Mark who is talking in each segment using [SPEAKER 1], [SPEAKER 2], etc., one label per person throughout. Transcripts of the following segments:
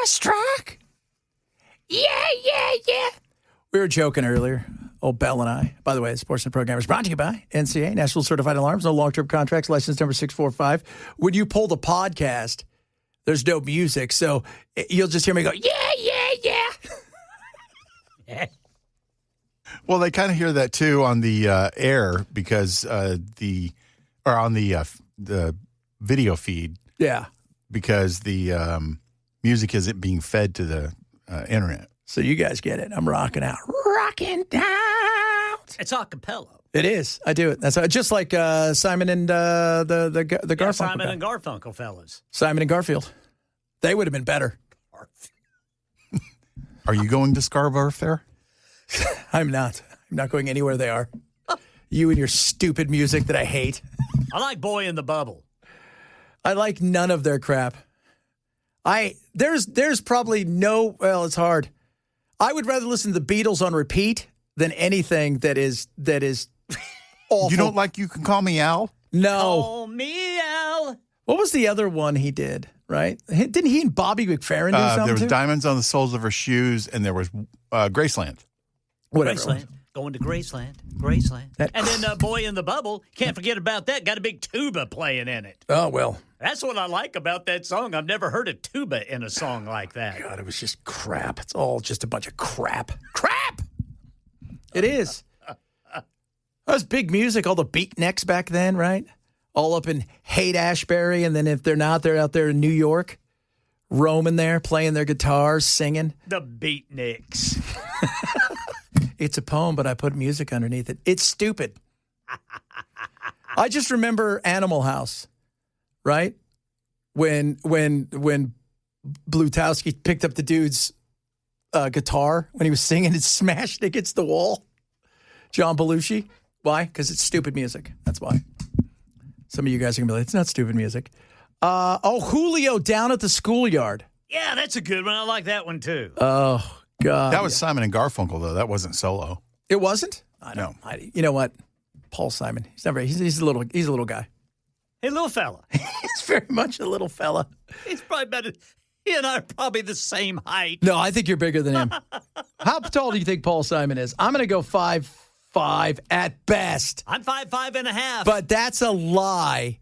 [SPEAKER 1] guest track. Yeah. We were joking earlier. Old Bell and I. By the way, the Sports and Program is brought to you by NCA, National Certified Alarms, no long-term contracts, license number 645. When you pull the podcast, there's no music, so you'll just hear me go, yeah.
[SPEAKER 2] Well, they kind of hear that too on the air because on the video feed.
[SPEAKER 1] Yeah.
[SPEAKER 2] Because the music isn't being fed to the internet.
[SPEAKER 1] So you guys get it. I'm rocking out. Rocking out.
[SPEAKER 3] It's a cappella.
[SPEAKER 1] It is. I do it. That's just like Simon and the Garfunkel.
[SPEAKER 3] Yeah, Simon and Garfunkel fellas.
[SPEAKER 1] Simon and Garfield. They would have been better.
[SPEAKER 2] Are you going to Scarborough Fair?
[SPEAKER 1] I'm not. I'm not going anywhere they are. You and your stupid music that I hate.
[SPEAKER 3] I like Boy in the Bubble.
[SPEAKER 1] I like none of their crap. There's probably no, well, it's hard. I would rather listen to the Beatles on repeat than anything that is awful.
[SPEAKER 2] You don't like You Can Call Me Al?
[SPEAKER 1] No.
[SPEAKER 3] Call me Al.
[SPEAKER 1] What was the other one he did, right? Didn't he and Bobby McFerrin do something
[SPEAKER 2] There was
[SPEAKER 1] too?
[SPEAKER 2] Diamonds on the Soles of Her Shoes, and there was Graceland.
[SPEAKER 1] Whatever.
[SPEAKER 3] Graceland. Going to Graceland. And then Boy in the Bubble. Can't forget about that. Got a big tuba playing in it.
[SPEAKER 1] Oh, well.
[SPEAKER 3] That's what I like about that song. I've never heard a tuba in a song like that.
[SPEAKER 1] God, it was just crap. It's all just a bunch of crap. Crap! It is. That was big music, all the beatniks back then, right? All up in Haight-Ashbury, and then if they're not, they're out there in New York, roaming there, playing their guitars, singing.
[SPEAKER 3] The beatniks.
[SPEAKER 1] It's a poem, but I put music underneath it. It's stupid. I just remember Animal House, right? When Blutowski picked up the dude's guitar when he was singing and smashed it against the wall. John Belushi. Why? Because it's stupid music. That's why. Some of you guys are going to be like, it's not stupid music. Julio Down at the Schoolyard.
[SPEAKER 3] Yeah, that's a good one. I like that one, too.
[SPEAKER 1] Oh, God.
[SPEAKER 2] That was Simon and Garfunkel, though. That wasn't solo.
[SPEAKER 1] It wasn't?
[SPEAKER 2] No.
[SPEAKER 1] You know what? Paul Simon. He's a little guy.
[SPEAKER 3] Hey, little fella.
[SPEAKER 1] He's very much a little fella.
[SPEAKER 3] He's probably better. He and I are probably the same height.
[SPEAKER 1] No, I think you're bigger than him. How tall do you think Paul Simon is? I'm going to go 5'5" at best.
[SPEAKER 3] I'm 5'5.5".
[SPEAKER 1] But that's a lie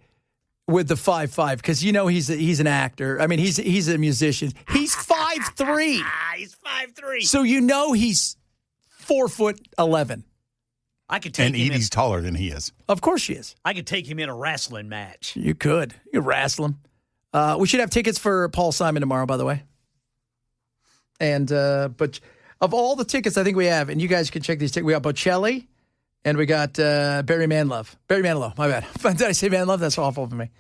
[SPEAKER 1] with the 5'5", because you know he's an actor. I mean, he's a musician. He's 5'3".
[SPEAKER 3] He's 5'3".
[SPEAKER 1] So you know he's 4'11".
[SPEAKER 3] I could take
[SPEAKER 2] And
[SPEAKER 3] him.
[SPEAKER 2] Edie's taller than he is.
[SPEAKER 1] Of course she is.
[SPEAKER 3] I could take him in a wrestling match.
[SPEAKER 1] You could wrestle him. We should have tickets for Paul Simon tomorrow, by the way. And but of all the tickets I think we have, and you guys can check these tickets, we got Bocelli, and we got Barry Manilow. Barry Manilow, my bad. Did I say Manilow? That's awful of me.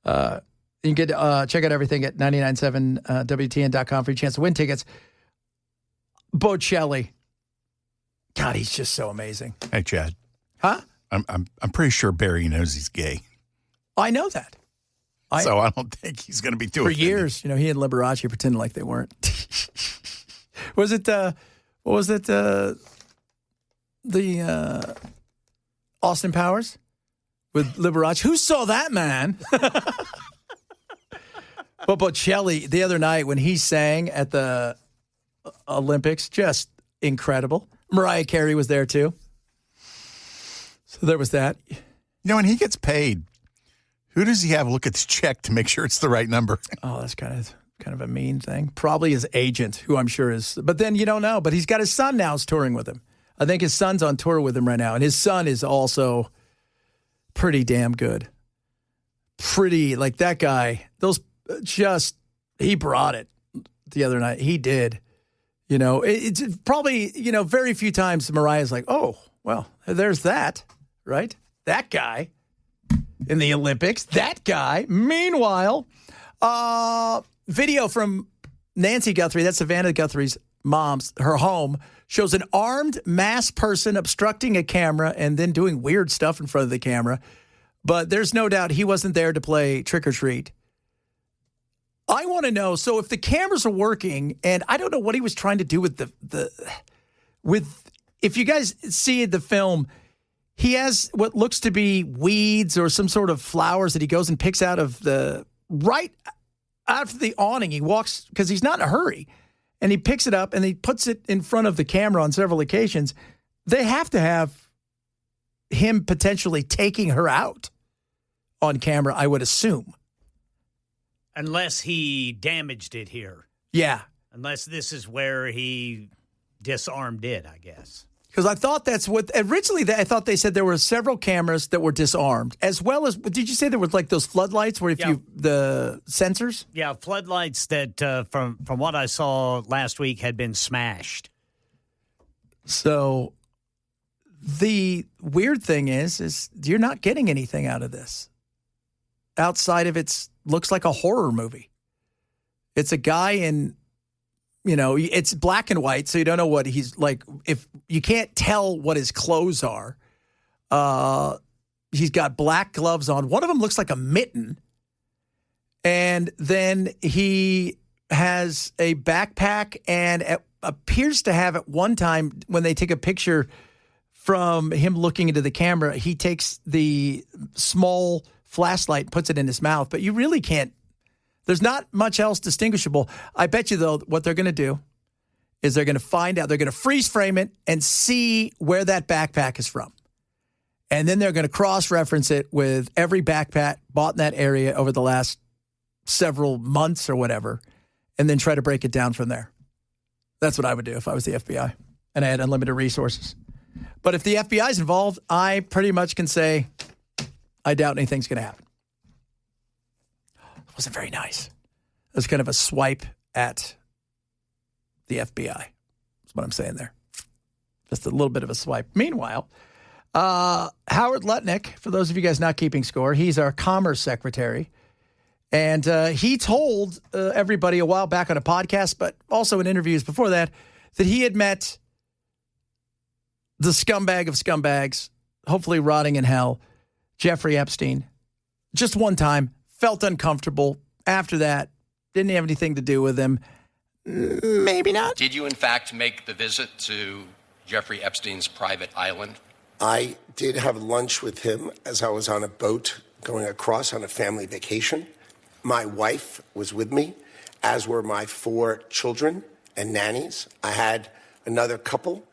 [SPEAKER 1] You can get check out everything at 997WTN.com for your chance to win tickets. Bocelli. God, he's just so amazing.
[SPEAKER 2] Hey, Chad.
[SPEAKER 1] Huh?
[SPEAKER 2] I'm pretty sure Barry knows he's gay.
[SPEAKER 1] I know that.
[SPEAKER 2] So I don't think he's going to be too
[SPEAKER 1] For
[SPEAKER 2] offended.
[SPEAKER 1] years, he and Liberace pretended like they weren't. What was it? The Austin Powers with Liberace? Who saw that, man? But Bocelli, the other night when he sang at the Olympics, just incredible. Mariah Carey was there too. So there was that.
[SPEAKER 2] You know, when he gets paid, who does he have look at the check to make sure it's the right number?
[SPEAKER 1] Oh, that's kind of a mean thing. Probably his agent, who I'm sure is. But then you don't know. But he's got his son now is touring with him. I think his son's on tour with him right now. And his son is also pretty damn good. Pretty, like that guy. He brought it the other night. He did. You know, it's probably, very few times Mariah's like, oh, well, there's that, right? That guy in the Olympics, that guy. Meanwhile, video from Nancy Guthrie, that's Savannah Guthrie's mom's, her home, shows an armed masked person obstructing a camera and then doing weird stuff in front of the camera. But there's no doubt he wasn't there to play trick or treat. I want to know, so if the cameras are working, and I don't know what he was trying to do with if you guys see the film, he has what looks to be weeds or some sort of flowers that he goes and picks out of the right out of the awning. He walks, because he's not in a hurry, and he picks it up and he puts it in front of the camera on several occasions. They have to have him potentially taking her out on camera, I would assume.
[SPEAKER 3] Unless he damaged it here.
[SPEAKER 1] Yeah.
[SPEAKER 3] Unless this is where he disarmed it, I guess.
[SPEAKER 1] Because I thought that's what originally. I thought they said there were several cameras that were disarmed, as well as. Did you say there was like those floodlights where the sensors?
[SPEAKER 3] Yeah, floodlights that from what I saw last week had been smashed.
[SPEAKER 1] So the weird thing is you're not getting anything out of this outside of looks like a horror movie. It's a guy in. It's black and white, so you don't know what he's like. If you can't tell what his clothes are, he's got black gloves on. One of them looks like a mitten. And then he has a backpack and appears to have at one time when they take a picture from him looking into the camera, he takes the small flashlight and puts it in his mouth. But you really can't. There's not much else distinguishable. I bet you, though, what they're going to do is they're going to find out. They're going to freeze frame it and see where that backpack is from. And then they're going to cross-reference it with every backpack bought in that area over the last several months or whatever, and then try to break it down from there. That's what I would do if I was the FBI and I had unlimited resources. But if the FBI is involved, I pretty much can say I doubt anything's going to happen. Wasn't very nice. It was kind of a swipe at the FBI. That's what I'm saying there. Just a little bit of a swipe. Meanwhile, Howard Lutnick, for those of you guys not keeping score, he's our Commerce Secretary. And he told everybody a while back on a podcast, but also in interviews before that he had met the scumbag of scumbags, hopefully rotting in hell, Jeffrey Epstein, just one time. Felt uncomfortable. After that, didn't have anything to do with him. Maybe not.
[SPEAKER 4] Did you, in fact, make the visit to Jeffrey Epstein's private island?
[SPEAKER 5] I did have lunch with him as I was on a boat going across on a family vacation. My wife was with me, as were my 4 children and nannies. I had another couple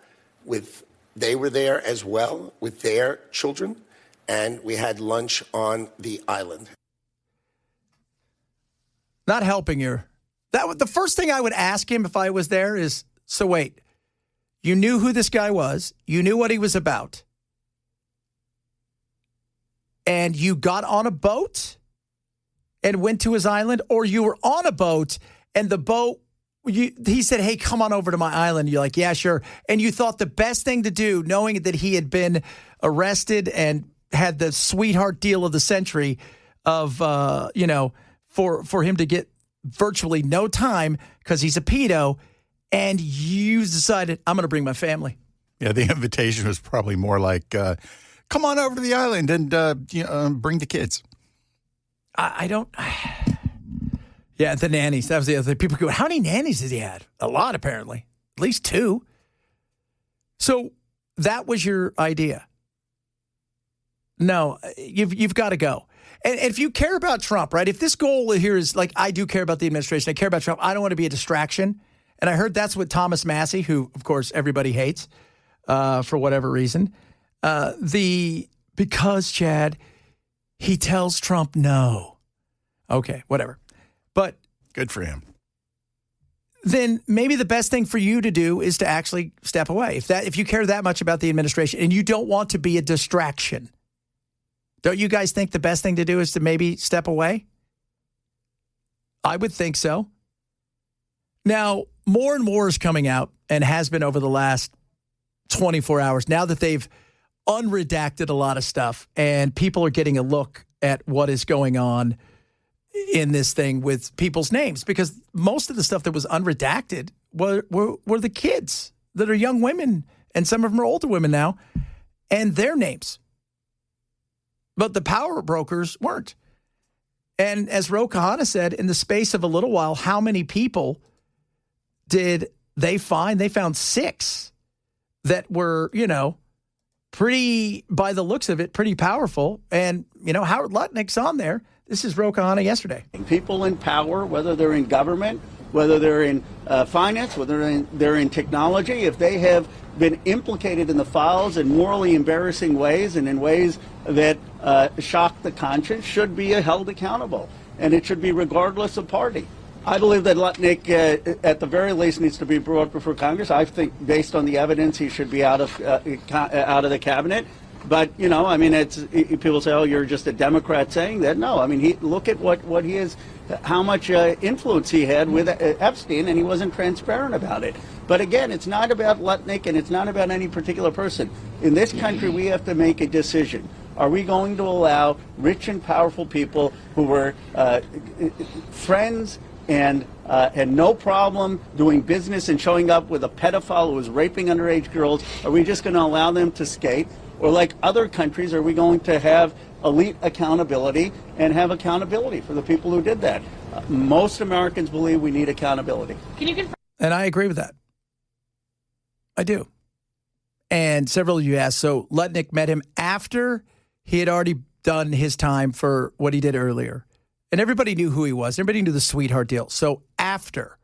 [SPEAKER 5] they were there as well with their children, and we had lunch on the island.
[SPEAKER 1] Not helping you. The first thing I would ask him if I was there is, so wait, you knew who this guy was, you knew what he was about, and you got on a boat and went to his island, or you were on a boat and the boat, he said, hey, come on over to my island. You're like, yeah, sure. And you thought the best thing to do, knowing that he had been arrested and had the sweetheart deal of the century of, for him to get virtually no time because he's a pedo, and you decided, I'm going to bring my family.
[SPEAKER 2] Yeah, the invitation was probably more like, come on over to the island and bring the kids.
[SPEAKER 1] I don't. Yeah, the nannies. That was the other thing. People go, how many nannies has he had? A lot, apparently. At least 2. So that was your idea. No, you've got to go. And if you care about Trump, right, if this goal here is like, I do care about the administration, I care about Trump, I don't want to be a distraction. And I heard that's what Thomas Massey, who, of course, everybody hates for whatever reason, because, Chad, he tells Trump no. Okay, whatever. But
[SPEAKER 2] good for him.
[SPEAKER 1] Then maybe the best thing for you to do is to actually step away. If you care that much about the administration and you don't want to be a distraction, don't you guys think the best thing to do is to maybe step away? I would think so. Now, more and more is coming out and has been over the last 24 hours now that they've unredacted a lot of stuff and people are getting a look at what is going on in this thing with people's names, because most of the stuff that was unredacted were the kids that are young women, and some of them are older women now, and their names. But the power brokers weren't. And as Ro Kahana said, in the space of a little while, how many people did they find? They found 6 that were, pretty, by the looks of it, pretty powerful. And, Howard Lutnick's on there. This is Ro Khanna yesterday.
[SPEAKER 6] People in power, whether they're in government, whether they're in finance, whether they're in technology, if they have been implicated in the files in morally embarrassing ways and in ways that shock the conscience, should be held accountable. And it should be regardless of party. I believe that Lutnick, at the very least, needs to be brought before Congress. I think, based on the evidence, he should be out of the cabinet. But, you know, I mean, people say, oh, you're just a Democrat saying that. No, I mean, look at what he is, how much influence he had with Epstein, and he wasn't transparent about it. But again, it's not about Lutnick, and it's not about any particular person. In this country, we have to make a decision. Are we going to allow rich and powerful people who were friends and no problem doing business and showing up with a pedophile who was raping underage girls, are we just going to allow them to skate? Or like other countries, are we going to have elite accountability and have accountability for the people who did that? Most Americans believe we need accountability.
[SPEAKER 7] Can you confirm?
[SPEAKER 1] And I agree with that. I do. And several of you asked, so Lutnick met him after he had already done his time for what he did earlier. And everybody knew who he was. Everybody knew the sweetheart deal. So after.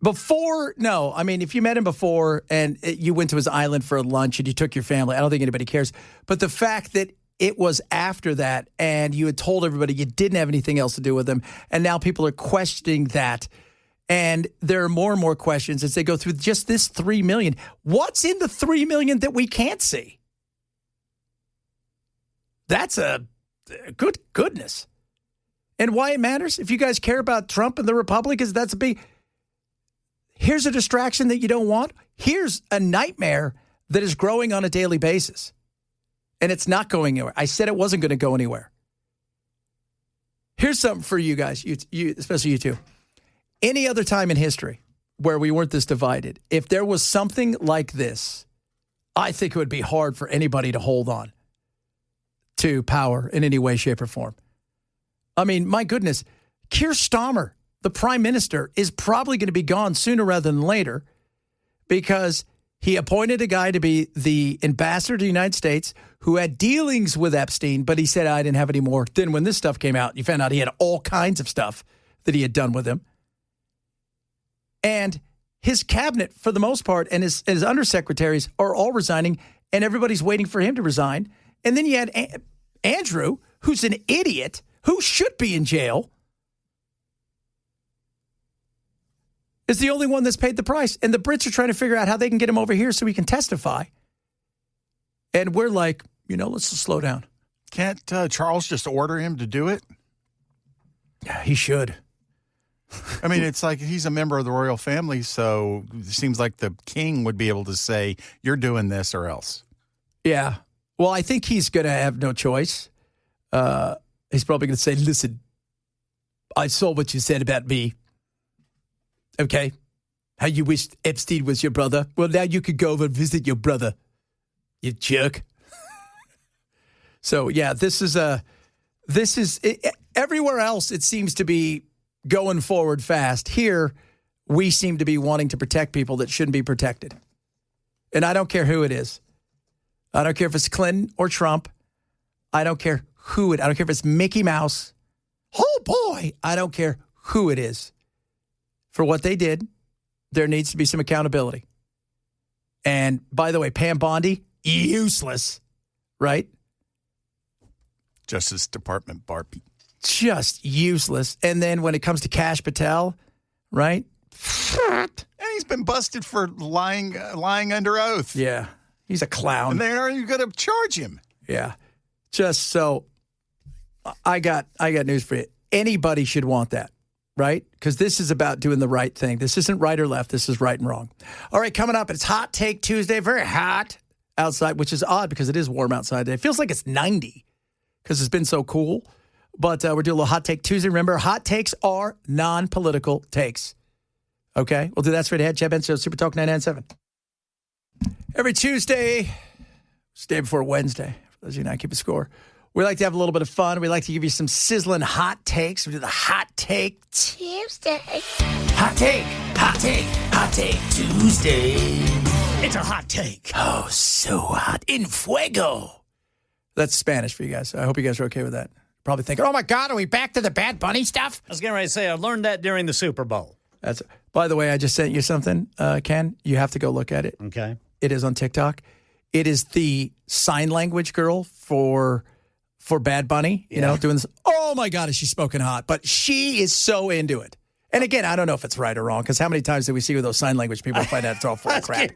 [SPEAKER 1] Before, no. I mean, if you met him before and you went to his island for a lunch and you took your family, I don't think anybody cares. But the fact that it was after that and you had told everybody you didn't have anything else to do with him, and now people are questioning that. And there are more and more questions as they go through just this $3 million. What's in the $3 million that we can't see? That's a good goodness. And why it matters? If you guys care about Trump and the Republicans, that's a big... Here's a distraction that you don't want. Here's a nightmare that is growing on a daily basis. And it's not going anywhere. I said it wasn't going to go anywhere. Here's something for you guys, you especially you two. Any other time in history where we weren't this divided, if there was something like this, I think it would be hard for anybody to hold on to power in any way, shape, or form. I mean, my goodness, Keir Starmer, the prime minister, is probably going to be gone sooner rather than later because he appointed a guy to be the ambassador to the United States who had dealings with Epstein, but he said, I didn't have any more. Then when this stuff came out, you found out he had all kinds of stuff that he had done with him. And his cabinet, for the most part, and his undersecretaries are all resigning, and everybody's waiting for him to resign. And then you had Andrew, who's an idiot, who should be in jail, is the only one that's paid the price. And the Brits are trying to figure out how they can get him over here so he can testify. And we're like, let's just slow down.
[SPEAKER 2] Can't Charles just order him to do it?
[SPEAKER 1] Yeah, he should.
[SPEAKER 2] I mean, it's like he's a member of the royal family, so it seems like the king would be able to say, you're doing this or else.
[SPEAKER 1] Yeah. Well, I think he's going to have no choice. He's probably going to say, listen, I saw what you said about me. Okay, how you wished Epstein was your brother. Well, now you could go over and visit your brother, you jerk. So, yeah, this is everywhere else it seems to be going forward fast. Here, we seem to be wanting to protect people that shouldn't be protected. And I don't care who it is. I don't care if it's Clinton or Trump. I don't care I don't care if it's Mickey Mouse. Oh, boy, I don't care who it is. For what they did, there needs to be some accountability. And by the way, Pam Bondi, useless, right?
[SPEAKER 2] Justice Department Barbie.
[SPEAKER 1] Just useless. And then when it comes to Kash Patel, right?
[SPEAKER 2] And he's been busted for lying under oath.
[SPEAKER 1] Yeah, he's a clown.
[SPEAKER 2] And they aren't even going to charge him.
[SPEAKER 1] Yeah. Just so, I got news for you. Anybody should want that. Right? Because this is about doing the right thing. This isn't right or left. This is right and wrong. All right, coming up, it's Hot Take Tuesday. Very hot outside, which is odd because it is warm outside today. It feels like it's 90 because it's been so cool. But we're doing a little Hot Take Tuesday. Remember, hot takes are non-political takes. Okay? We'll do that straight ahead. Chad Benson, Super Talk 997. Every Tuesday, it's the day before Wednesday. For those of you not keeping score. We like to have a little bit of fun. We like to give you some sizzling hot takes. We do the Hot Take Tuesday. Hot Take, Hot Take, Hot Take Tuesday.
[SPEAKER 3] It's a hot take.
[SPEAKER 1] Oh, so hot. In fuego. That's Spanish for you guys. I hope you guys are okay with that. Probably thinking, oh, my God, are we back to the Bad Bunny stuff?
[SPEAKER 3] I was getting ready to say, I learned that during the Super Bowl.
[SPEAKER 1] By the way, I just sent you something, Ken. You have to go look at it.
[SPEAKER 3] Okay.
[SPEAKER 1] It is on TikTok. It is the sign language girl for Bad Bunny, you know, doing this. Oh, my God, is she smoking hot? But she is so into it. And again, I don't know if it's right or wrong, because how many times did we see with those sign language people find out it's all full of crap?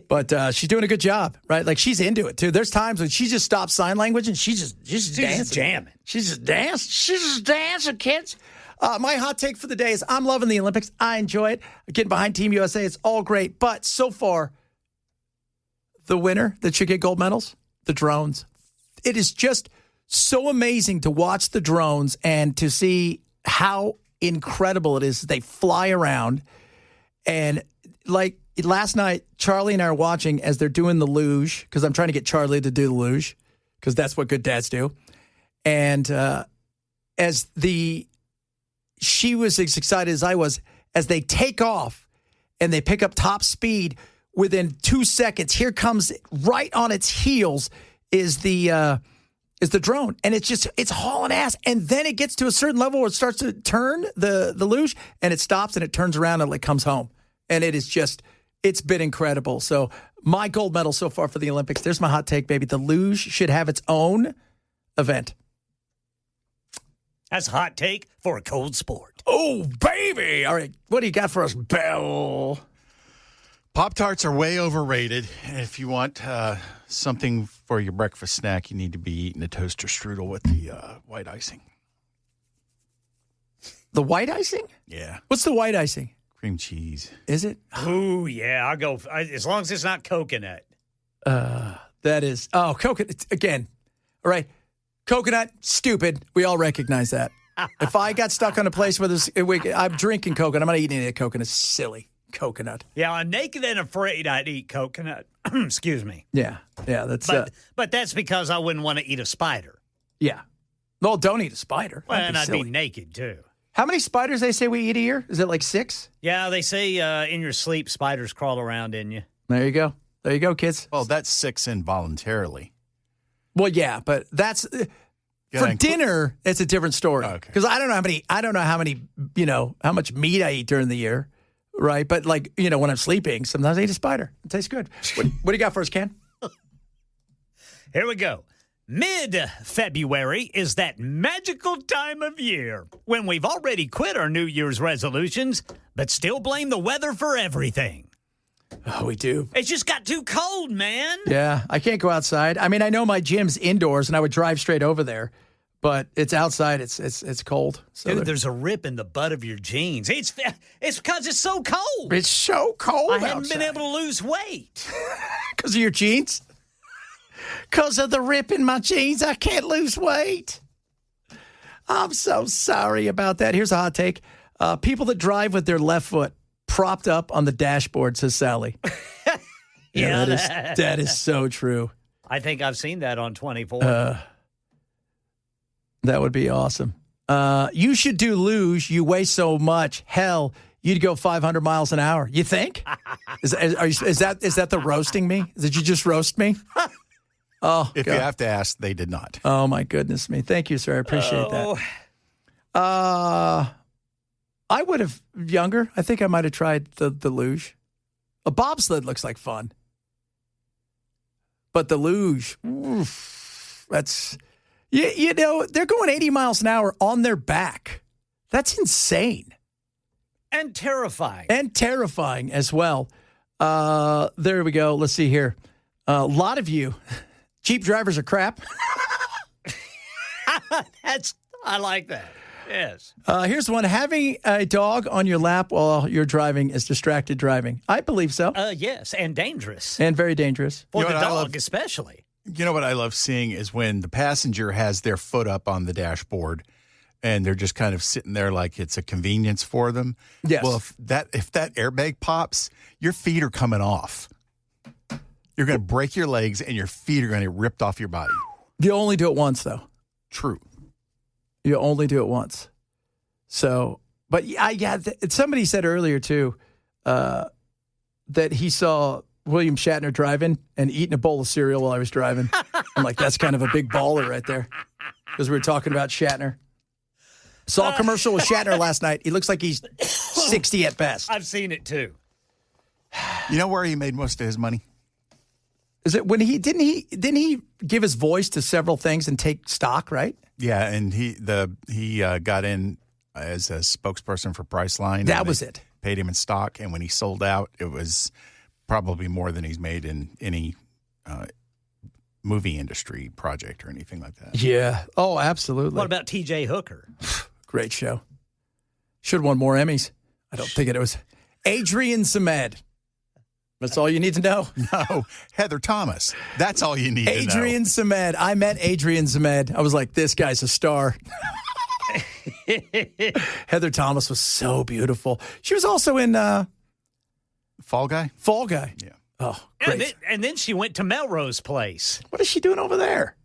[SPEAKER 1] But she's doing a good job, right? Like, she's into it, too. There's times when she just stops sign language and she's just
[SPEAKER 3] jamming.
[SPEAKER 1] She's just dancing. She's just dancing, kids. My hot take for the day is I'm loving the Olympics. I enjoy it. Getting behind Team USA, it's all great. But so far, the winner that should get gold medals, the drones. It is just so amazing to watch the drones and to see how incredible it is. They fly around. And like last night, Charlie and I are watching as they're doing the luge, because I'm trying to get Charlie to do the luge, because that's what good dads do. And she was as excited as I was as they take off and they pick up top speed. Within 2 seconds, here comes right on its heels is the drone, and it's hauling ass. And then it gets to a certain level where it starts to turn the luge, and it stops and it turns around and it comes home. And it's been incredible. So my gold medal so far for the Olympics. There's my hot take, baby. The luge should have its own event.
[SPEAKER 3] That's a hot take for a cold sport.
[SPEAKER 1] Oh, baby. All right. What do you got for us, Bell?
[SPEAKER 2] Pop-Tarts are way overrated. And if you want something for your breakfast snack, you need to be eating a toaster strudel with the white icing.
[SPEAKER 1] The white icing?
[SPEAKER 2] Yeah.
[SPEAKER 1] What's the white icing?
[SPEAKER 2] Cream cheese.
[SPEAKER 1] Is it?
[SPEAKER 3] Oh, yeah. I'll go, as long as it's not coconut.
[SPEAKER 1] That is. Oh, coconut. Again. All right. Coconut, stupid. We all recognize that. If I got stuck on a place where I'm drinking coconut, I'm not eating any coconut. Silly. Coconut.
[SPEAKER 3] Yeah, I'm naked and afraid I'd eat coconut. Excuse me.
[SPEAKER 1] Yeah, that's.
[SPEAKER 3] But that's because I wouldn't want to eat a spider.
[SPEAKER 1] Yeah. Well, don't eat a spider.
[SPEAKER 3] Well, and I'd
[SPEAKER 1] silly.
[SPEAKER 3] be naked too.
[SPEAKER 1] How many spiders they say we eat a year? Is it like 6?
[SPEAKER 3] Yeah, they say in your sleep spiders crawl around in you.
[SPEAKER 1] There you go. There you go, kids.
[SPEAKER 2] Well, that's 6 involuntarily.
[SPEAKER 1] Well, yeah, but that's for dinner. It's a different story. Because I don't know how many. How much meat I eat during the year. Right, but when I'm sleeping, sometimes I eat a spider. It tastes good. What do you got for us, Ken?
[SPEAKER 3] Here we go. Mid-February is that magical time of year when we've already quit our New Year's resolutions, but still blame the weather for everything.
[SPEAKER 1] Oh, we do.
[SPEAKER 3] It's just got too cold, man.
[SPEAKER 1] Yeah, I can't go outside. I mean, I know my gym's indoors, and I would drive straight over there. But it's outside. It's cold. So
[SPEAKER 3] dude, there's a rip in the butt of your jeans. It's because it's so cold.
[SPEAKER 1] It's so cold.
[SPEAKER 3] I haven't been able to lose weight
[SPEAKER 1] because of your jeans. Because of the rip in my jeans, I can't lose weight. I'm so sorry about that. Here's a hot take: people that drive with their left foot propped up on the dashboard, says Sally.
[SPEAKER 3] Yeah,
[SPEAKER 1] that is so true.
[SPEAKER 3] I think I've seen that on 24.
[SPEAKER 1] That would be awesome. You should do luge. You weigh so much. Hell, you'd go 500 miles an hour. You think? Is that the roasting me? Did you just roast me? Oh,
[SPEAKER 2] if
[SPEAKER 1] God.
[SPEAKER 2] you have to ask, they did not.
[SPEAKER 1] Oh, my goodness me. Thank you, sir. I appreciate that. I would have younger. I think I might have tried the luge. A bobsled looks like fun. But the luge, oof, that's... they're going 80 miles an hour on their back. That's insane.
[SPEAKER 3] And terrifying.
[SPEAKER 1] And terrifying as well. There we go. Let's see here. A lot of you, Jeep drivers are crap.
[SPEAKER 3] I like that. Yes.
[SPEAKER 1] Here's one. Having a dog on your lap while you're driving is distracted driving. I believe so.
[SPEAKER 3] Yes, and dangerous.
[SPEAKER 1] And very dangerous.
[SPEAKER 3] For the dog, especially.
[SPEAKER 2] You know what I love seeing is when the passenger has their foot up on the dashboard and they're just kind of sitting there like it's a convenience for them.
[SPEAKER 1] Yes.
[SPEAKER 2] Well, if that airbag pops, your feet are coming off. You're going to break your legs and your feet are going to get ripped off your body.
[SPEAKER 1] You only do it once, though.
[SPEAKER 2] True.
[SPEAKER 1] You only do it once. So, but somebody said earlier, too, that he saw William Shatner driving and eating a bowl of cereal while I was driving. I'm like, that's kind of a big baller right there. Because we were talking about Shatner. Saw a commercial with Shatner last night. He looks like he's 60 at best.
[SPEAKER 3] I've seen it too.
[SPEAKER 2] You know where he made most of his money?
[SPEAKER 1] Is it when he didn't he give his voice to several things and take stock, right?
[SPEAKER 2] Yeah, and he got in as a spokesperson for Priceline.
[SPEAKER 1] That was it.
[SPEAKER 2] Paid him in stock, and when he sold out, it was probably more than he's made in any movie industry project or anything like that.
[SPEAKER 1] Yeah. Oh, absolutely.
[SPEAKER 3] What about T.J. Hooker?
[SPEAKER 1] Great show. Should have won more Emmys. I don't think it was. Adrian Samed. That's all you need to know.
[SPEAKER 2] No, Heather Thomas. That's all you need to know.
[SPEAKER 1] Adrian Samed. I met Adrian Samed. I was like, this guy's a star. Heather Thomas was so beautiful. She was also in
[SPEAKER 2] Fall Guy?
[SPEAKER 1] Fall Guy.
[SPEAKER 2] Yeah.
[SPEAKER 1] Oh, great.
[SPEAKER 3] And then she went to Melrose Place.
[SPEAKER 1] What is she doing over there?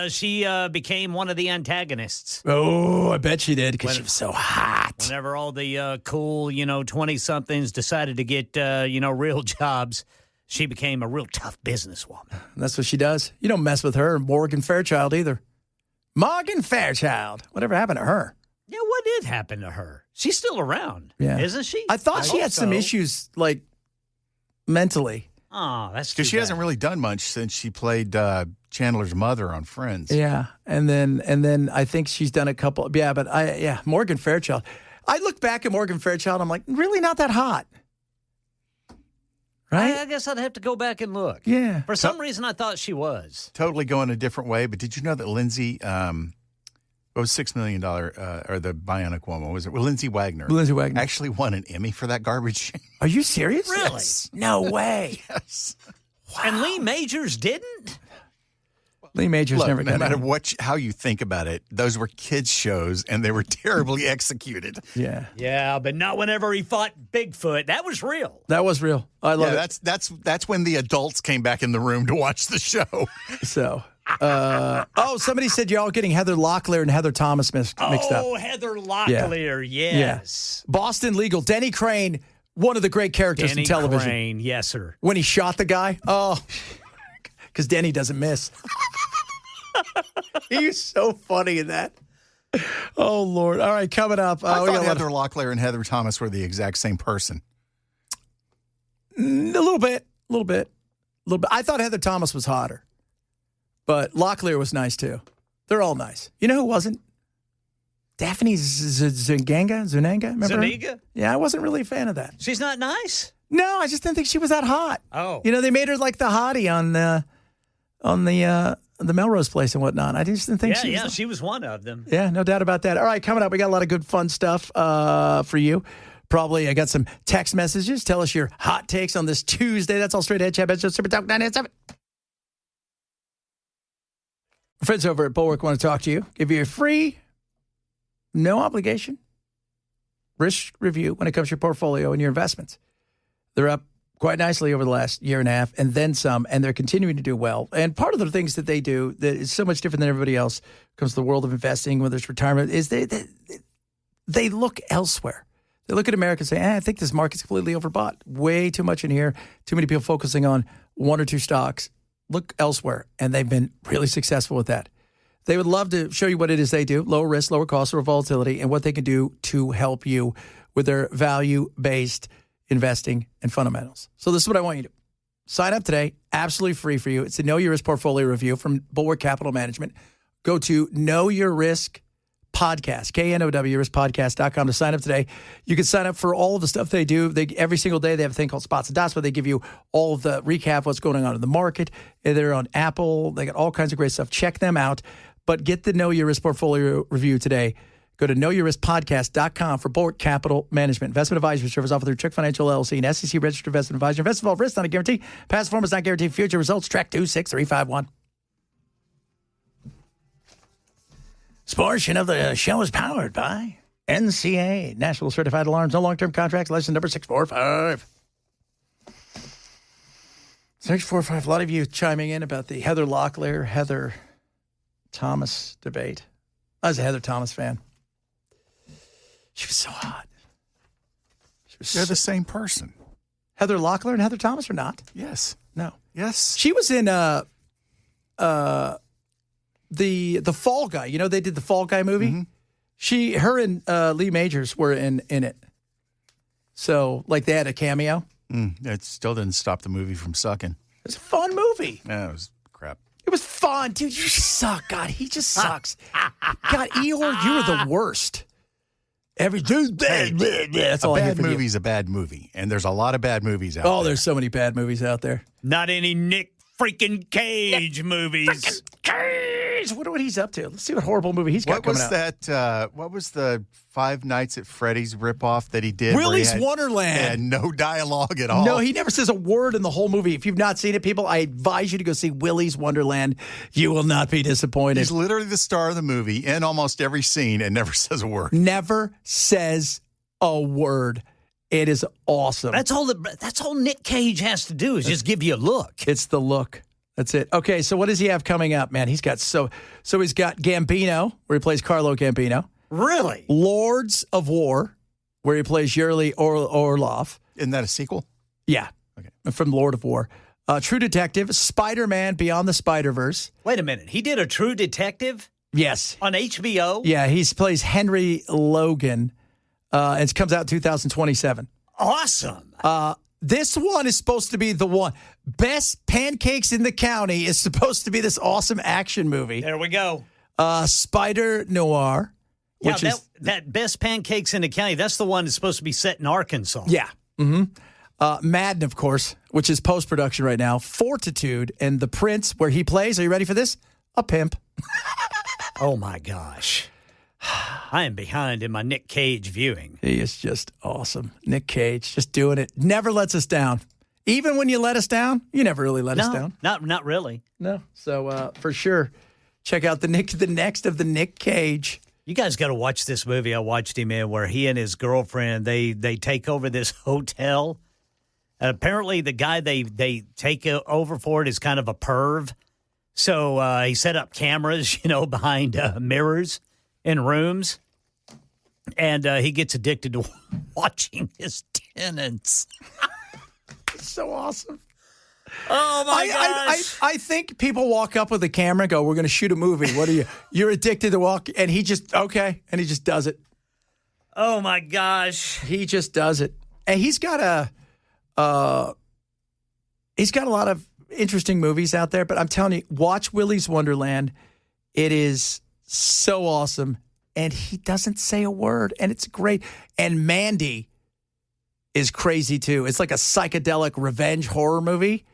[SPEAKER 3] She became one of the antagonists.
[SPEAKER 1] Oh, I bet she did because she was so hot.
[SPEAKER 3] Whenever all the cool, 20-somethings decided to get, real jobs, she became a real tough businesswoman.
[SPEAKER 1] And that's what she does. You don't mess with her or Morgan Fairchild either. Morgan Fairchild. Whatever happened to her?
[SPEAKER 3] Yeah, what did happen to her? She's still around, isn't she?
[SPEAKER 1] I thought she had some issues, like, mentally.
[SPEAKER 3] Oh, that's
[SPEAKER 2] because she hasn't really done much since she played Chandler's mother on Friends.
[SPEAKER 1] Yeah, and then I think she's done a couple. Yeah, but Morgan Fairchild. I look back at Morgan Fairchild. I'm like, really not that hot, right?
[SPEAKER 3] I guess I'd have to go back and look.
[SPEAKER 1] Yeah.
[SPEAKER 3] For some reason, I thought she was
[SPEAKER 2] Totally going a different way. But did you know that Lindsay, what was $6 million, or the Bionic Woman, was it? Well, Lindsay Wagner.
[SPEAKER 1] Lindsay Wagner
[SPEAKER 2] actually won an Emmy for that garbage.
[SPEAKER 1] Are you serious?
[SPEAKER 3] Really?
[SPEAKER 1] Yes. No way.
[SPEAKER 2] Yes.
[SPEAKER 3] Wow. And Lee Majors didn't?
[SPEAKER 1] Lee Majors never got
[SPEAKER 2] no matter
[SPEAKER 1] it.
[SPEAKER 2] how you think about it, those were kids' shows, and they were terribly executed.
[SPEAKER 1] Yeah.
[SPEAKER 3] Yeah, but not whenever he fought Bigfoot. That was real.
[SPEAKER 1] That was real. I love it.
[SPEAKER 2] That's when the adults came back in the room to watch the show.
[SPEAKER 1] So, somebody said you're all getting Heather Locklear and Heather Thomas mixed up.
[SPEAKER 3] Oh, Heather Locklear, yes.
[SPEAKER 1] Yeah. Boston Legal, Denny Crane, one of the great characters in television.
[SPEAKER 3] Crane, yes, sir.
[SPEAKER 1] When he shot the guy, because Denny doesn't miss. He's so funny in that. Oh, Lord. All right, coming up.
[SPEAKER 2] I thought Heather Locklear and Heather Thomas were the exact same person.
[SPEAKER 1] A little bit. I thought Heather Thomas was hotter. But Locklear was nice, too. They're all nice. You know who wasn't? Daphne Zunanga? Remember her?
[SPEAKER 3] Zuniga?
[SPEAKER 1] Yeah, I wasn't really a fan of that.
[SPEAKER 3] She's not nice?
[SPEAKER 1] No, I just didn't think she was that hot.
[SPEAKER 3] Oh.
[SPEAKER 1] They made her like the hottie on the Melrose Place and whatnot. I just didn't think she was.
[SPEAKER 3] Yeah, she was one of them.
[SPEAKER 1] Yeah, no doubt about that. All right, coming up, we got a lot of good fun stuff for you. Probably I got some text messages. Tell us your hot takes on this Tuesday. That's all straight ahead. Chat, Super Talk 987. Friends over at Bulwark want to talk to you. Give you a free, no obligation risk review when it comes to your portfolio and your investments. They're up quite nicely over the last year and a half and then some, and they're continuing to do well. And part of the things that they do that is so much different than everybody else comes to the world of investing, whether it's retirement, is they look elsewhere. They look at America and say, I think this market's completely overbought. Way too much in here. Too many people focusing on one or two stocks. Look elsewhere. And they've been really successful with that. They would love to show you what it is they do, lower risk, lower cost, lower volatility, and what they can do to help you with their value-based investing and fundamentals. So this is what I want you to do. Sign up today, absolutely free for you. It's a Know Your Risk portfolio review from Bulwark Capital Management. Go to Know Your Risk Podcast, KNOWRiskPodcast.com to sign up today. You can sign up for all of the stuff they do. Every single day they have a thing called Spots and Dots where they give you all of the recap of what's going on in the market. They're on Apple. They got all kinds of great stuff. Check them out. But get the Know Your Risk portfolio review today. Go to knowyourriskpodcast.com for Bulwark Capital Management. Investment advisory service offered through Trick Financial LLC, an SEC registered investment advisor. Investment involved risk, not a guarantee. Past performance not guaranteed. Future results. Track 26351. This portion of the show is powered by NCA, National Certified Alarms, no long-term contracts, license number 645. 645. A lot of you chiming in about the Heather Locklear, Heather Thomas debate. I was a Heather Thomas fan. She was so hot.
[SPEAKER 2] They're the same person.
[SPEAKER 1] Heather Locklear and Heather Thomas or not?
[SPEAKER 2] Yes.
[SPEAKER 1] No.
[SPEAKER 2] Yes.
[SPEAKER 1] She was in the Fall Guy. You know, they did the Fall Guy movie. Mm-hmm. Her and Lee Majors were in it. So, like, they had a cameo.
[SPEAKER 2] It still didn't stop the movie from sucking.
[SPEAKER 1] It was a fun movie.
[SPEAKER 2] Yeah, it was crap.
[SPEAKER 1] It was fun. Dude, you suck. God, he just sucks. God, Eeyore, you are the worst. That's all I hear
[SPEAKER 2] A bad
[SPEAKER 1] from you.
[SPEAKER 2] movie's a bad movie, and there's a lot of bad movies out there.
[SPEAKER 1] Oh, there's so many bad movies out there.
[SPEAKER 3] Not any Nick freaking Cage movies.
[SPEAKER 1] Freaking Cage! I wonder what he's up to. Let's see what horrible movie he's got coming out.
[SPEAKER 2] What was the Five Nights at Freddy's ripoff that he did?
[SPEAKER 1] Willy's Wonderland.
[SPEAKER 2] He had no dialogue at all.
[SPEAKER 1] No, he never says a word in the whole movie. If you've not seen it, people, I advise you to go see Willy's Wonderland. You will not be disappointed.
[SPEAKER 2] He's literally the star of the movie in almost every scene and never says a word.
[SPEAKER 1] Never says a word. It is awesome.
[SPEAKER 3] That's all Nick Cage has to do is just give you a look.
[SPEAKER 1] It's the look. That's it. Okay, so what does he have coming up, man? He's got so he's got Gambino, where he plays Carlo Gambino.
[SPEAKER 3] Really?
[SPEAKER 1] Lords of War, where he plays Yuri Orlov.
[SPEAKER 2] Isn't that a sequel?
[SPEAKER 1] Yeah.
[SPEAKER 2] Okay.
[SPEAKER 1] From Lord of War. True Detective, Spider-Man Beyond the Spider-Verse.
[SPEAKER 3] Wait a minute. He did a True Detective?
[SPEAKER 1] Yes.
[SPEAKER 3] On HBO?
[SPEAKER 1] Yeah, he plays Henry Logan. It comes out in 2027.
[SPEAKER 3] Awesome.
[SPEAKER 1] This one is supposed to be the one. Best Pancakes in the County is supposed to be this awesome action movie.
[SPEAKER 3] There we go.
[SPEAKER 1] Spider Noir. Which is
[SPEAKER 3] that Best Pancakes in the County, that's the one that's supposed to be set in Arkansas.
[SPEAKER 1] Yeah. Mm-hmm. Madden, of course, which is post-production right now. Fortitude and The Prince, where he plays, are you ready for this? A pimp.
[SPEAKER 3] Oh, my gosh. I am behind in my Nick Cage viewing.
[SPEAKER 1] He is just awesome. Nick Cage, just doing it. Never lets us down. Even when you let us down, you never really let us down.
[SPEAKER 3] Not really.
[SPEAKER 1] No. So, for sure, check out the next of the Nick Cage.
[SPEAKER 3] You guys got to watch this movie I watched him in where he and his girlfriend, they take over this hotel. And apparently the guy they take over for it is kind of a perv. So he set up cameras, behind mirrors in rooms. And he gets addicted to watching his tenants.
[SPEAKER 1] It's so awesome.
[SPEAKER 3] Oh, my gosh.
[SPEAKER 1] I think people walk up with a camera and go, we're going to shoot a movie. What are you? You're addicted to walk. And he just, okay. And he just does it.
[SPEAKER 3] Oh, my gosh.
[SPEAKER 1] He just does it. And he's got a lot of interesting movies out there. But I'm telling you, watch Willy's Wonderland. It is so awesome. And he doesn't say a word. And it's great. And Mandy is crazy, too. It's like a psychedelic revenge horror movie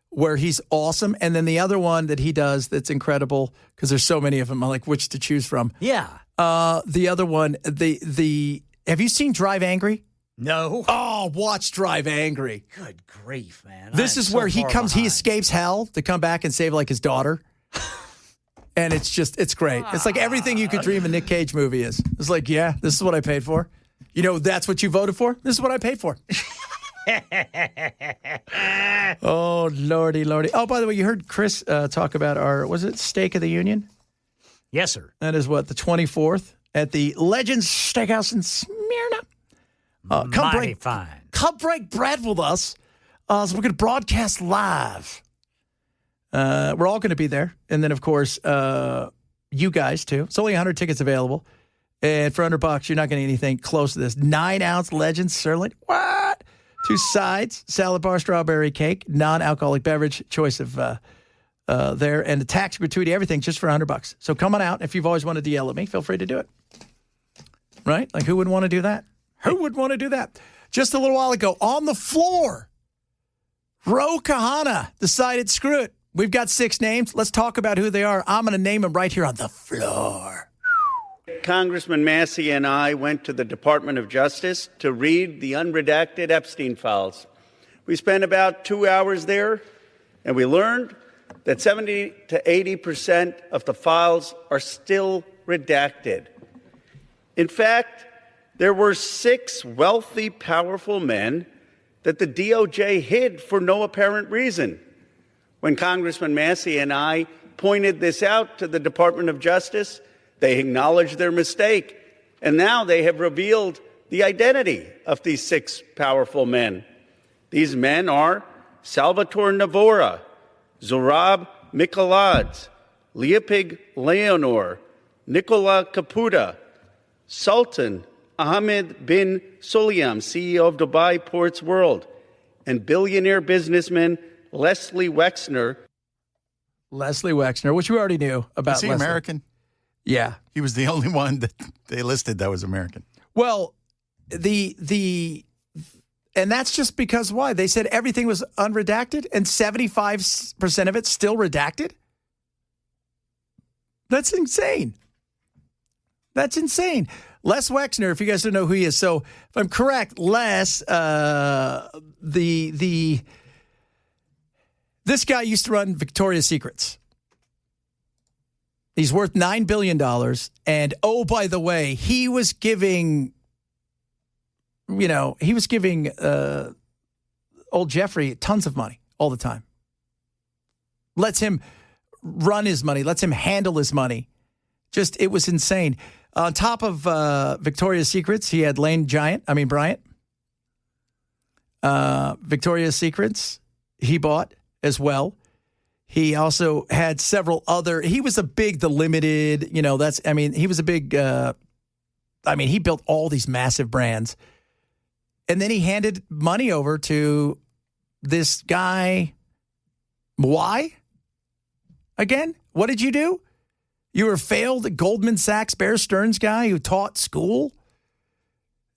[SPEAKER 1] where he's awesome. And then the other one that he does that's incredible, because there's so many of them, I'm like, which to choose from.
[SPEAKER 3] Yeah.
[SPEAKER 1] The other one, have you seen Drive Angry?
[SPEAKER 3] No.
[SPEAKER 1] Oh, watch Drive Angry.
[SPEAKER 3] Good grief, man.
[SPEAKER 1] This is where he escapes hell to come back and save like his daughter. And it's great. It's like everything you could dream a Nick Cage movie is. It's like, yeah, this is what I paid for. That's what you voted for? This is what I paid for. Oh, lordy. Oh, by the way, you heard Chris talk about was it Steak of the Union?
[SPEAKER 3] Yes, sir.
[SPEAKER 1] That is what, the 24th at the Legends Steakhouse in Smyrna. Come break bread with us. So we're going to broadcast live. We're all going to be there. And then, of course, you guys, too. It's only 100 tickets available. And for $100, you're not getting anything close to this. 9-ounce Legends sirloin. What? 2 sides, salad bar, strawberry cake, non-alcoholic beverage, choice of there, and the tax gratuity, everything just for $100. So come on out. If you've always wanted to yell at me, feel free to do it. Right? Like, who would want to do that? Who would want to do that? Just a little while ago, on the floor, Ro Kahana decided, screw it. We've got 6 names. Let's talk about who they are. I'm going to name them right here on the floor.
[SPEAKER 6] Congressman Massey and I went to the Department of Justice to read the unredacted Epstein files. We spent about 2 hours there, and we learned that 70 to 80% of the files are still redacted. In fact, there were 6 wealthy, powerful men that the DOJ hid for no apparent reason. When Congressman Massey and I pointed this out to the Department of Justice, they acknowledged their mistake, and now they have revealed the identity of these 6 powerful men. These men are Salvatore Navora, Zorab Mikaladze, Leopig Leonor, Nicola Caputa, Sultan Ahmed bin Sulayem, CEO of Dubai Ports World, and billionaire businessman Leslie Wexner.
[SPEAKER 1] Leslie Wexner, which we already knew about.
[SPEAKER 2] Is he
[SPEAKER 1] Leslie.
[SPEAKER 2] American?
[SPEAKER 1] Yeah.
[SPEAKER 2] He was the only one that they listed that was American.
[SPEAKER 1] Well, and that's just because why? They said everything was unredacted and 75% of it's still redacted? That's insane. That's insane. Les Wexner, if you guys don't know who he is. So if I'm correct, Les, this guy used to run Victoria's Secrets. He's worth $9 billion. And, oh, by the way, he was giving old Jeffrey tons of money all the time. Lets him run his money, lets him handle his money. Just, it was insane. On top of Victoria's Secrets, he had Bryant. Victoria's Secrets, he bought as well. He also had several other, he was a big, The Limited, he was a big, he built all these massive brands. And then he handed money over to this guy. Why? Again, what did you do? You were a failed Goldman Sachs Bear Stearns guy who taught school.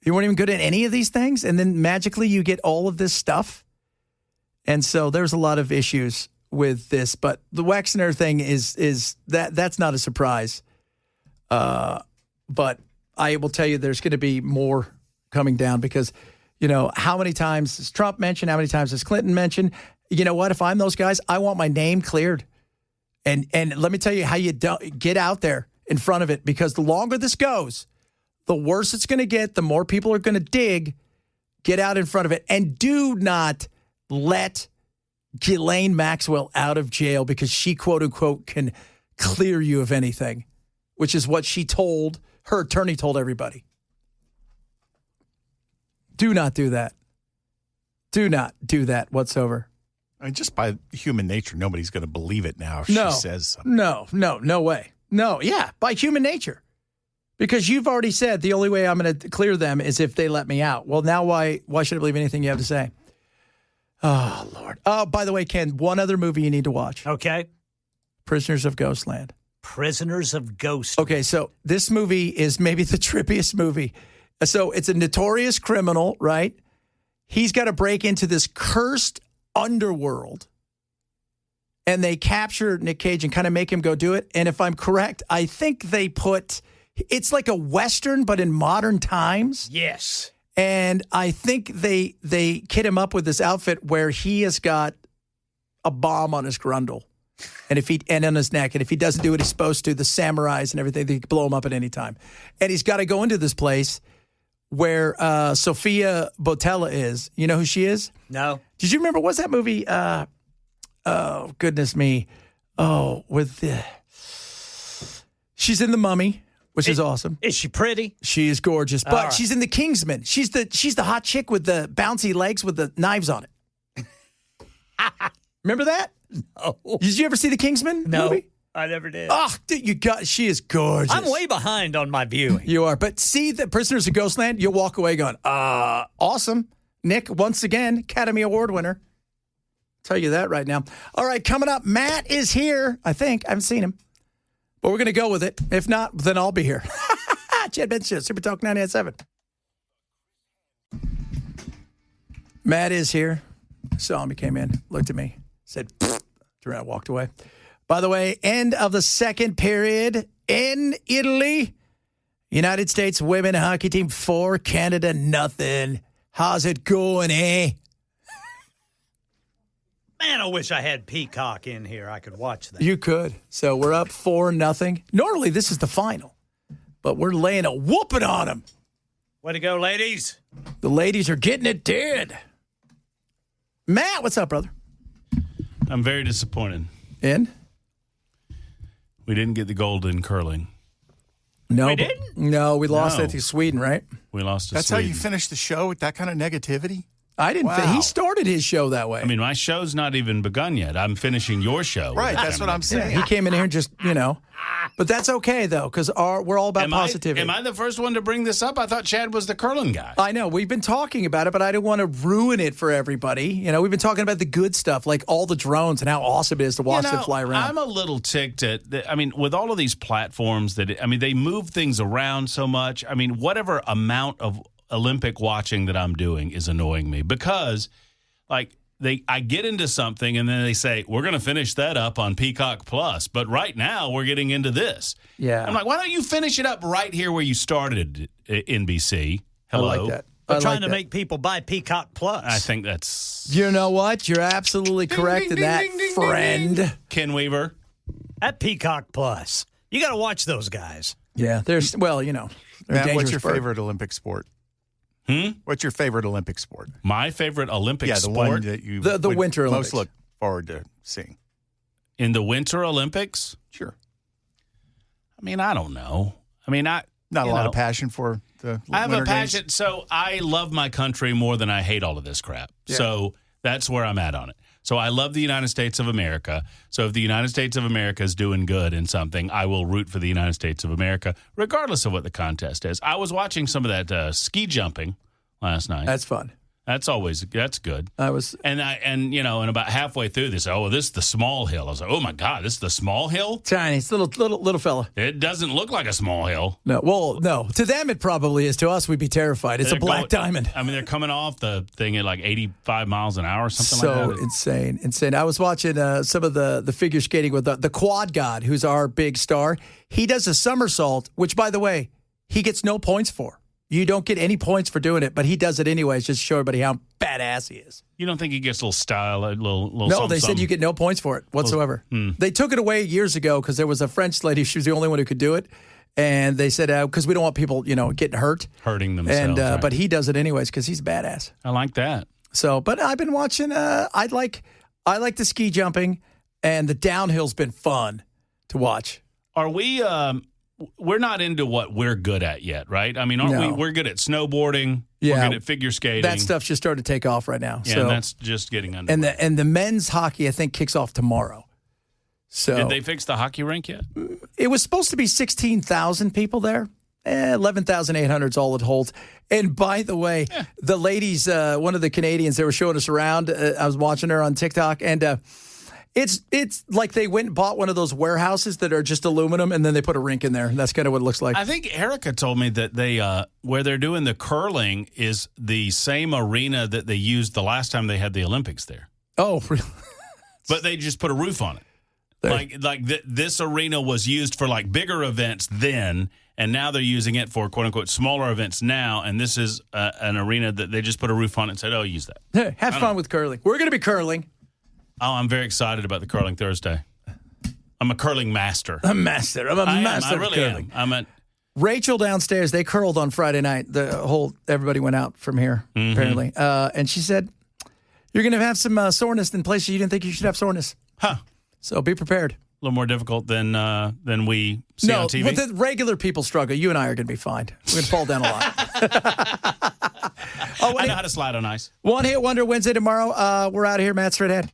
[SPEAKER 1] You weren't even good at any of these things. And then magically you get all of this stuff. And so there's a lot of issues with this. But the Wexner thing is that's not a surprise. But I will tell you there's going to be more coming down because, how many times has Trump mentioned? How many times has Clinton mentioned? You know what? If I'm those guys, I want my name cleared. And let me tell you how you don't get out there in front of it, because the longer this goes, the worse it's going to get, the more people are going to dig. Get out in front of it. And do not let Ghislaine Maxwell out of jail because she, quote unquote, can clear you of anything, which is what her attorney told everybody. Do not do that. Do not do that whatsoever.
[SPEAKER 2] I mean, just by human nature, nobody's going to believe it now if she says something.
[SPEAKER 1] No way. No, yeah, by human nature. Because you've already said the only way I'm going to clear them is if they let me out. Well, now why should I believe anything you have to say? Oh, Lord. Oh, by the way, Ken, one other movie you need to watch.
[SPEAKER 3] Okay.
[SPEAKER 1] Prisoners of Ghostland.
[SPEAKER 3] Prisoners of Ghostland.
[SPEAKER 1] Okay, so this movie is maybe the trippiest movie. So it's a notorious criminal, right? He's got to break into this cursed underworld. And they capture Nick Cage and kind of make him go do it. And if I'm correct, I think it's like a Western, but in modern times.
[SPEAKER 3] Yes.
[SPEAKER 1] And I think they kit him up with this outfit where he has got a bomb on his grundle and on his neck. And if he doesn't do what he's supposed to, the samurais and everything, they can blow him up at any time. And he's got to go into this place where Sophia Botella is. You know who she is?
[SPEAKER 3] No.
[SPEAKER 1] Did you remember, what's that movie? Oh, goodness me. Oh, she's in The Mummy, which is awesome.
[SPEAKER 3] Is she pretty?
[SPEAKER 1] She is gorgeous, but
[SPEAKER 3] right.
[SPEAKER 1] She's in The Kingsman. She's the hot chick with the bouncy legs with the knives on it. Remember that?
[SPEAKER 3] No.
[SPEAKER 1] Did you ever see The Kingsman movie?
[SPEAKER 3] I never did.
[SPEAKER 1] Oh, she is gorgeous.
[SPEAKER 3] I'm way behind on my viewing.
[SPEAKER 1] You are, but see the Prisoners of Ghostland, you'll walk away going, awesome. Nick, once again, Academy Award winner. Tell you that right now. All right, coming up, Matt is here. I think. I haven't seen him. But we're going to go with it. If not, then I'll be here. Chad Benson, Super Talk 98.7. Matt is here. Saw him. He came in, looked at me, said, turned around, walked away. By the way, end of the second period in Italy. United States women hockey team 4, Canada nothing. How's it going, eh?
[SPEAKER 3] Man, I wish I had Peacock in here. I could watch that.
[SPEAKER 1] You could. So we're up 4-0. Normally, this is the final, but we're laying a whooping on them.
[SPEAKER 3] Way to go, ladies.
[SPEAKER 1] The ladies are getting it dead. Matt, what's up, brother?
[SPEAKER 7] I'm very disappointed.
[SPEAKER 1] In?
[SPEAKER 7] We didn't get the gold in curling.
[SPEAKER 1] No,
[SPEAKER 3] We didn't?
[SPEAKER 1] No, we lost
[SPEAKER 7] No.
[SPEAKER 1] it to Sweden, right?
[SPEAKER 7] We lost to
[SPEAKER 2] That's
[SPEAKER 7] Sweden.
[SPEAKER 2] how you finish the show with that kind of negativity?
[SPEAKER 1] I didn't.
[SPEAKER 2] Wow.
[SPEAKER 1] He started his show that way.
[SPEAKER 7] I mean, my show's not even begun yet. I'm finishing your show.
[SPEAKER 2] Right, that's what I'm saying.
[SPEAKER 1] He came in here and just, But that's okay, though, because we're all about positivity.
[SPEAKER 7] Am I the first one to bring this up? I thought Chad was the curling guy.
[SPEAKER 1] I know. We've been talking about it, but I didn't want to ruin it for everybody. We've been talking about the good stuff, like all the drones and how awesome it is to watch them fly around.
[SPEAKER 7] I'm a little ticked at, with all of these platforms they move things around so much. Whatever amount of Olympic watching that I'm doing is annoying me because, I get into something and then they say, we're going to finish that up on Peacock Plus, but right now we're getting into this.
[SPEAKER 1] Yeah.
[SPEAKER 7] I'm like, why don't you finish it up right here where you started, NBC? Hello.
[SPEAKER 1] I like that.
[SPEAKER 3] They're trying to make people buy Peacock Plus.
[SPEAKER 7] I think that's...
[SPEAKER 1] You know what? You're absolutely correct in that, friend.
[SPEAKER 7] Ken Weaver.
[SPEAKER 3] At Peacock Plus. You got to watch those guys.
[SPEAKER 1] Yeah. There's, they're
[SPEAKER 2] Matt, what's
[SPEAKER 1] dangerous
[SPEAKER 2] your
[SPEAKER 1] bird.
[SPEAKER 2] favorite Olympic sport? What's your favorite Olympic sport?
[SPEAKER 7] My favorite Olympic
[SPEAKER 2] the
[SPEAKER 7] sport?
[SPEAKER 2] one that you
[SPEAKER 1] The
[SPEAKER 2] would
[SPEAKER 1] Winter Olympics.
[SPEAKER 2] most look forward to seeing.
[SPEAKER 7] In the Winter Olympics?
[SPEAKER 2] Sure.
[SPEAKER 7] I don't know.
[SPEAKER 2] Not a lot of passion for the
[SPEAKER 7] I have
[SPEAKER 2] Winter
[SPEAKER 7] a passion.
[SPEAKER 2] Games?
[SPEAKER 7] So I love my country more than I hate all of this crap.
[SPEAKER 1] Yeah.
[SPEAKER 7] So that's where I'm at on it. So I love the United States of America. So if the United States of America is doing good in something, I will root for the United States of America, regardless of what the contest is. I was watching some of that ski jumping last night.
[SPEAKER 1] That's fun.
[SPEAKER 7] That's good. And about halfway through this, this is the small hill. I was like, oh my God, this is the small hill?
[SPEAKER 1] Tiny. It's little fella.
[SPEAKER 7] It doesn't look like a small hill.
[SPEAKER 1] No. Well, no. To them, it probably is. To us, we'd be terrified. It's a black diamond.
[SPEAKER 7] They're coming off the thing at like 85 miles an hour or something like that.
[SPEAKER 1] So insane. I was watching some of the figure skating with the quad god, who's our big star. He does a somersault, which, by the way, he gets no points for. You don't get any points for doing it, but he does it anyways, just to show everybody how badass he is.
[SPEAKER 7] You don't think he gets a little style, a little
[SPEAKER 1] No,
[SPEAKER 7] something,
[SPEAKER 1] they said you get no points for it whatsoever. They took it away years ago because there was a French lady. She was the only one who could do it. And they said, because we don't want people, getting hurt.
[SPEAKER 7] Hurting themselves.
[SPEAKER 1] And
[SPEAKER 7] right.
[SPEAKER 1] But he does it anyways because he's badass.
[SPEAKER 7] I like that.
[SPEAKER 1] So, but I've been watching, I like the ski jumping, and the downhill's been fun to watch.
[SPEAKER 7] Are we... we're not into what we're good at yet, right? Aren't
[SPEAKER 1] No.
[SPEAKER 7] we? We're good at snowboarding.
[SPEAKER 1] Yeah.
[SPEAKER 7] We're good at figure skating.
[SPEAKER 1] That stuff's just starting to take off right now.
[SPEAKER 7] Yeah,
[SPEAKER 1] so,
[SPEAKER 7] and that's just getting underway.
[SPEAKER 1] and the men's hockey, I think, kicks off tomorrow. So
[SPEAKER 7] Did they fix the hockey rink yet?
[SPEAKER 1] it was supposed to be 16,000 people there. 11,800 is all it holds. And by the way, the ladies, one of the Canadians, they were showing us around. I was watching her on TikTok, and it's like they went and bought one of those warehouses that are just aluminum, and then they put a rink in there. That's kind of what it looks like.
[SPEAKER 7] I think Erica told me that they where they're doing the curling is the same arena that they used the last time they had the Olympics there.
[SPEAKER 1] Oh, really?
[SPEAKER 7] But they just put a roof on it. This arena was used for like bigger events then, and now they're using it for quote unquote smaller events now. And this is an arena that they just put a roof on it and said, "Oh, use that."
[SPEAKER 1] Hey, have fun with curling. We're going to be curling.
[SPEAKER 7] Oh, I'm very excited about the curling Thursday. I'm a curling master.
[SPEAKER 1] I'm a master of
[SPEAKER 7] really
[SPEAKER 1] curling.
[SPEAKER 7] am.
[SPEAKER 1] Rachel downstairs, they curled on Friday night. Everybody went out from here, apparently. And she said, you're going to have some soreness in places you didn't think you should have soreness.
[SPEAKER 7] Huh.
[SPEAKER 1] So be prepared.
[SPEAKER 7] A little more difficult than we see on TV.
[SPEAKER 1] But the regular people struggle. You and I are going to be fine. We're going to fall down a lot.
[SPEAKER 7] I know how to slide on ice.
[SPEAKER 1] One Hit Wonder Wednesday tomorrow. We're out of here. Matt's straight ahead.